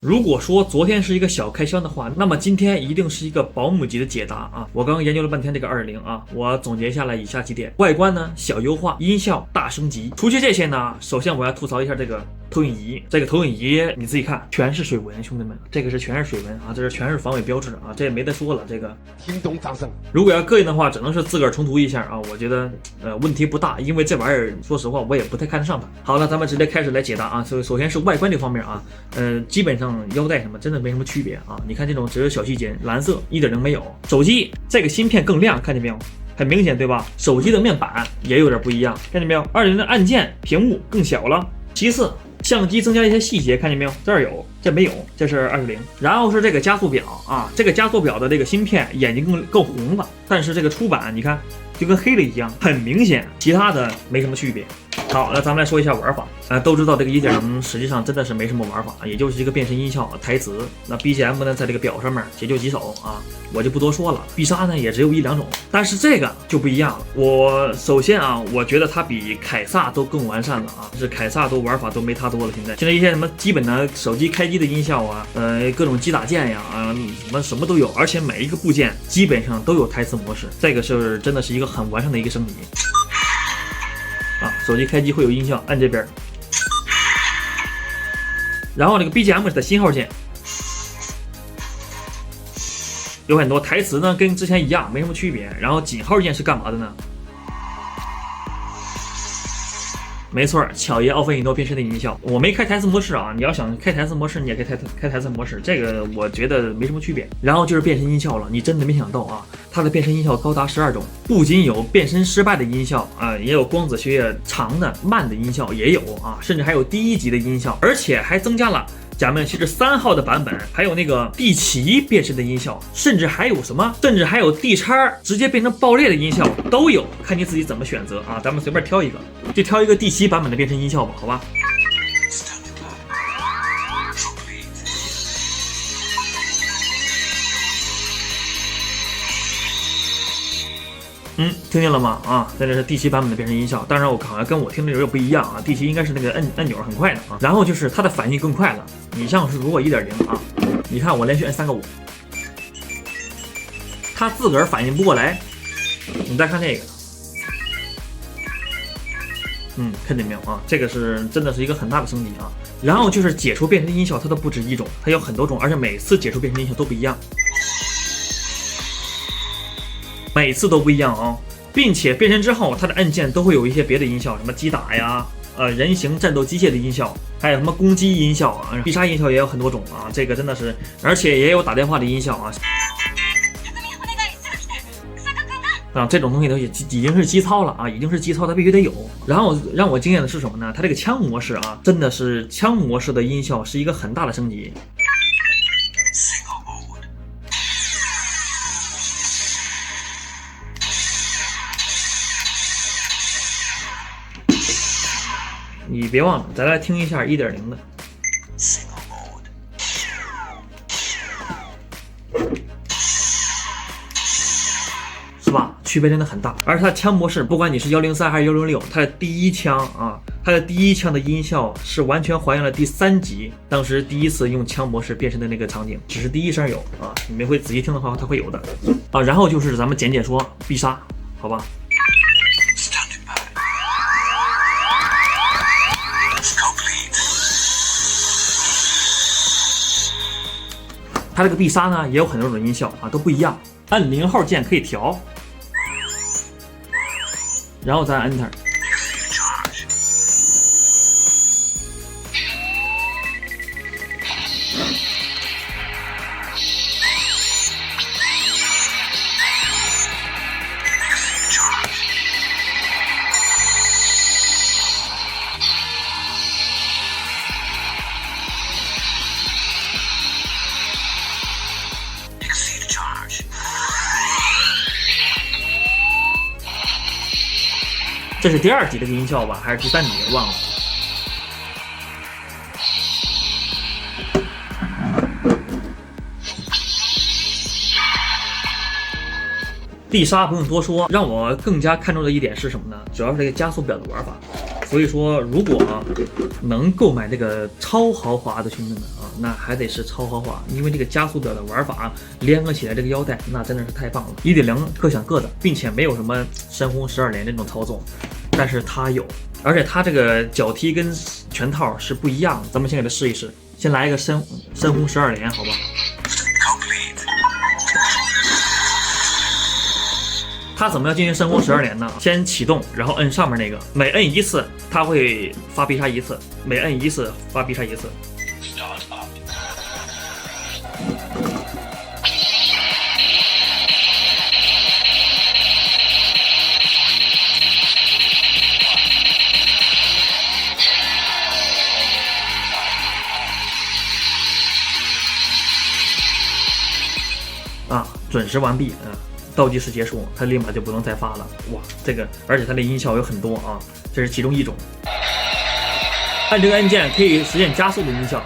如果说昨天是一个小开箱的话，那么今天一定是一个保姆级的解答啊！我刚刚研究了半天这个2.0啊，我总结下来以下几点：外观呢小优化，音效大升级。除去这些呢，首先我要吐槽一下这个投影仪。这个投影仪你自己看，全是水纹，兄弟们，这个是全是水纹啊，这是全是防伪标志啊，这也没得说了。这个听懂掌声。如果要膈应的话，只能是自个儿重涂一下啊，我觉得问题不大，因为这玩意儿说实话我也不太看得上它。好了，咱们直接开始来解答啊。首先是外观这方面啊，基本上腰带什么真的没什么区别啊。你看这种只有小细节，蓝色1.0没有。手机这个芯片更亮，看见没有？很明显对吧？手机的面板也有点不一样，看见没有？2.0的按键屏幕更小了。其次，相机增加一些细节，看见没有？这儿有，这没有，这是2.0。然后是这个加速表啊，这个加速表的这个芯片眼睛更红了，但是这个出版你看就跟黑了一样，很明显，其他的没什么区别。好，那咱们来说一下玩法。都知道这个1.0实际上真的是没什么玩法，也就是一个变身音效、台词。那 BGM 呢，在这个表上面也就几首啊，我就不多说了。必杀呢也只有1-2种，但是这个就不一样了。我首先啊，我觉得它比凯撒都更完善了啊，是凯撒都玩法都没它多了。现在一些什么基本的手机开机的音效啊，各种击打键呀啊，什么都有，而且每一个部件基本上都有台词模式，这个是真的是一个很完善的一个升级。手机开机会有音效，按这边，然后这个 BGM 是在信号键，有很多台词呢跟之前一样没什么区别，然后井号键是干嘛的呢？没错，巧爷奥菲伊诺变身的音效，我没开台词模式啊。你要想开台词模式，你也可以开台词模式，这个我觉得没什么区别。然后就是变身音效了，你真的没想到啊，它的变身音效高达12种，不仅有变身失败的音效啊，也有光子血液长的慢的音效也有啊，甚至还有第1级的音效，而且还增加了假面骑士3号的版本，还有那个地奇变身的音效，甚至还有什么，甚至还有地叉直接变成爆裂的音效都有，看你自己怎么选择啊。咱们随便挑一个，就挑一个地奇版本的变身音效吧，好吧？听见了吗？啊，这是第7版本的变身音效。当然，我好像跟我听的有点不一样啊。第7应该是那个按钮很快的啊。然后就是它的反应更快了。你像是如果1.0啊，你看我连续按3个5，它自个儿反应不过来。你再看这个，看见没有啊？这个是真的是一个很大的升级啊。然后就是解除变身音效，它都不止1种，它有很多种，而且每次解除变身音效都不一样。每次都不一样啊，并且变身之后，它的按键都会有一些别的音效，什么击打呀，人形战斗机械的音效，还有什么攻击音效啊，必杀音效也有很多种啊，这个真的是，而且也有打电话的音效啊。这种东西都已经是基操了啊，已经是基操，它必须得有。然后让我惊艳的是什么呢？它这个枪模式啊，真的是枪模式的音效是一个很大的升级。你别忘了，咱来听一下1.0的。是吧？区别真的很大。而它枪模式，不管你是103还是106，它的第一枪啊，它的第一枪的音效是完全还原了第3集当时第一次用枪模式变身的那个场景，只是第一声有啊，你们会仔细听的话，它会有的啊。然后就是咱们简解说必杀，好吧？它这个必杀呢也有很多种音效啊，都不一样。按0号键可以调，然后再按 Enter。这是第2集的音效吧，还是第3集？忘了。必杀不用多说，让我更加看重的一点是什么呢？主要是这个加速表的玩法。所以说，如果能购买这个超豪华的兄弟们啊，那还得是超豪华，因为这个加速表的玩法联合起来这个腰带，那真的是太棒了。1.0各享各的，并且没有什么深红12连这种操纵，但是它有，而且它这个脚踢跟全套是不一样的。咱们先给它试一试，先来一个深红12连，好吧？它怎么样进行深红12连呢？先启动，然后摁上面那个，每摁一次，它会发必杀一次，每摁一次发必杀一次。啊，准时完毕啊！倒计时结束，它立马就不能再发了。哇，这个，而且它的音效有很多啊，这是其中一种。按这个按键可以实现加速的音效，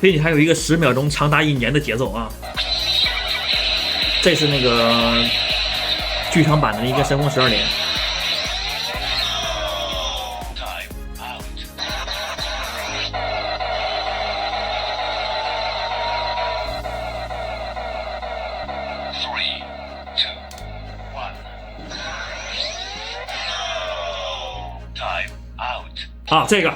并且还有一个10秒钟长达1年的节奏啊。这是那个剧场版的一个深红12连。啊，这个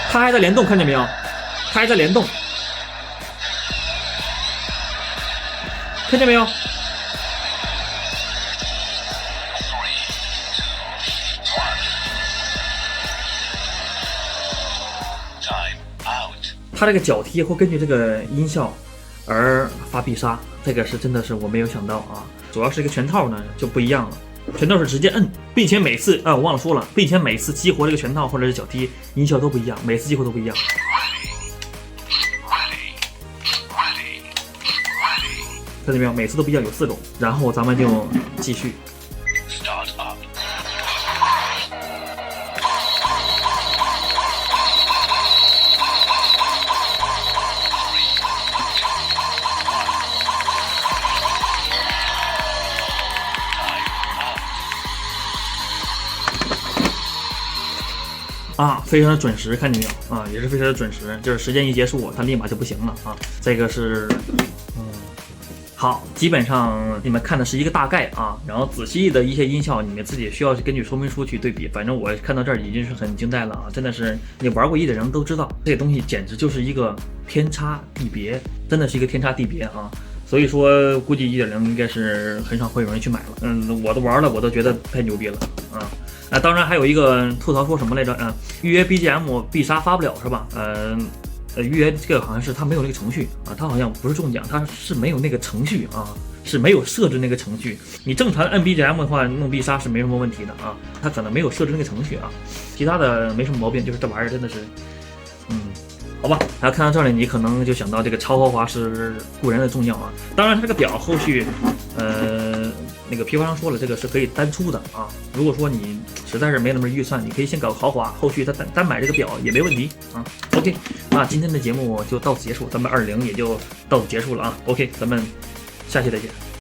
它还在联动，看见没有？它还在联动，看见没有？它这个脚踢会根据这个音效而发必杀，这个是真的是我没有想到啊！主要是这个拳套呢就不一样了，拳套是直接摁，并且每次我忘了说了，并且每次激活这个拳套或者是脚踢音效都不一样，每次激活都不一样。看见没有？每次都不一样，有4种。然后咱们就继续。啊，非常的准时，看见没有啊？也是非常的准时，就是时间一结束，它立马就不行了啊。这个是，好，基本上你们看的是一个大概啊，然后仔细的一些音效，你们自己需要根据说明书去对比。反正我看到这儿已经是很惊呆了啊，真的是你玩过1的人都知道，这个东西简直就是一个天差地别，真的是一个天差地别啊。所以说，估计1.0应该是很少会有人去买了。我都玩了，我都觉得太牛逼了啊。当然还有一个吐槽说什么来着？预约 BGM 必杀发不了是吧？预约这个好像是它没有那个程序啊，它好像不是中奖，它是没有那个程序啊，是没有设置那个程序。你正常摁 BGM 的话，弄必杀是没什么问题的啊，它可能没有设置那个程序啊，其他的没什么毛病，就是这玩意儿真的是，好吧。然后看到这里，你可能就想到这个超豪华是固然的重要啊，当然它这个表后续，那个批发商说了，这个是可以单出的啊。如果说你实在是没那么预算，你可以先搞个豪华，后续他单买这个表也没问题啊。OK， 那今天的节目就到此结束，咱们20也就到此结束了啊。OK， 咱们下期再见。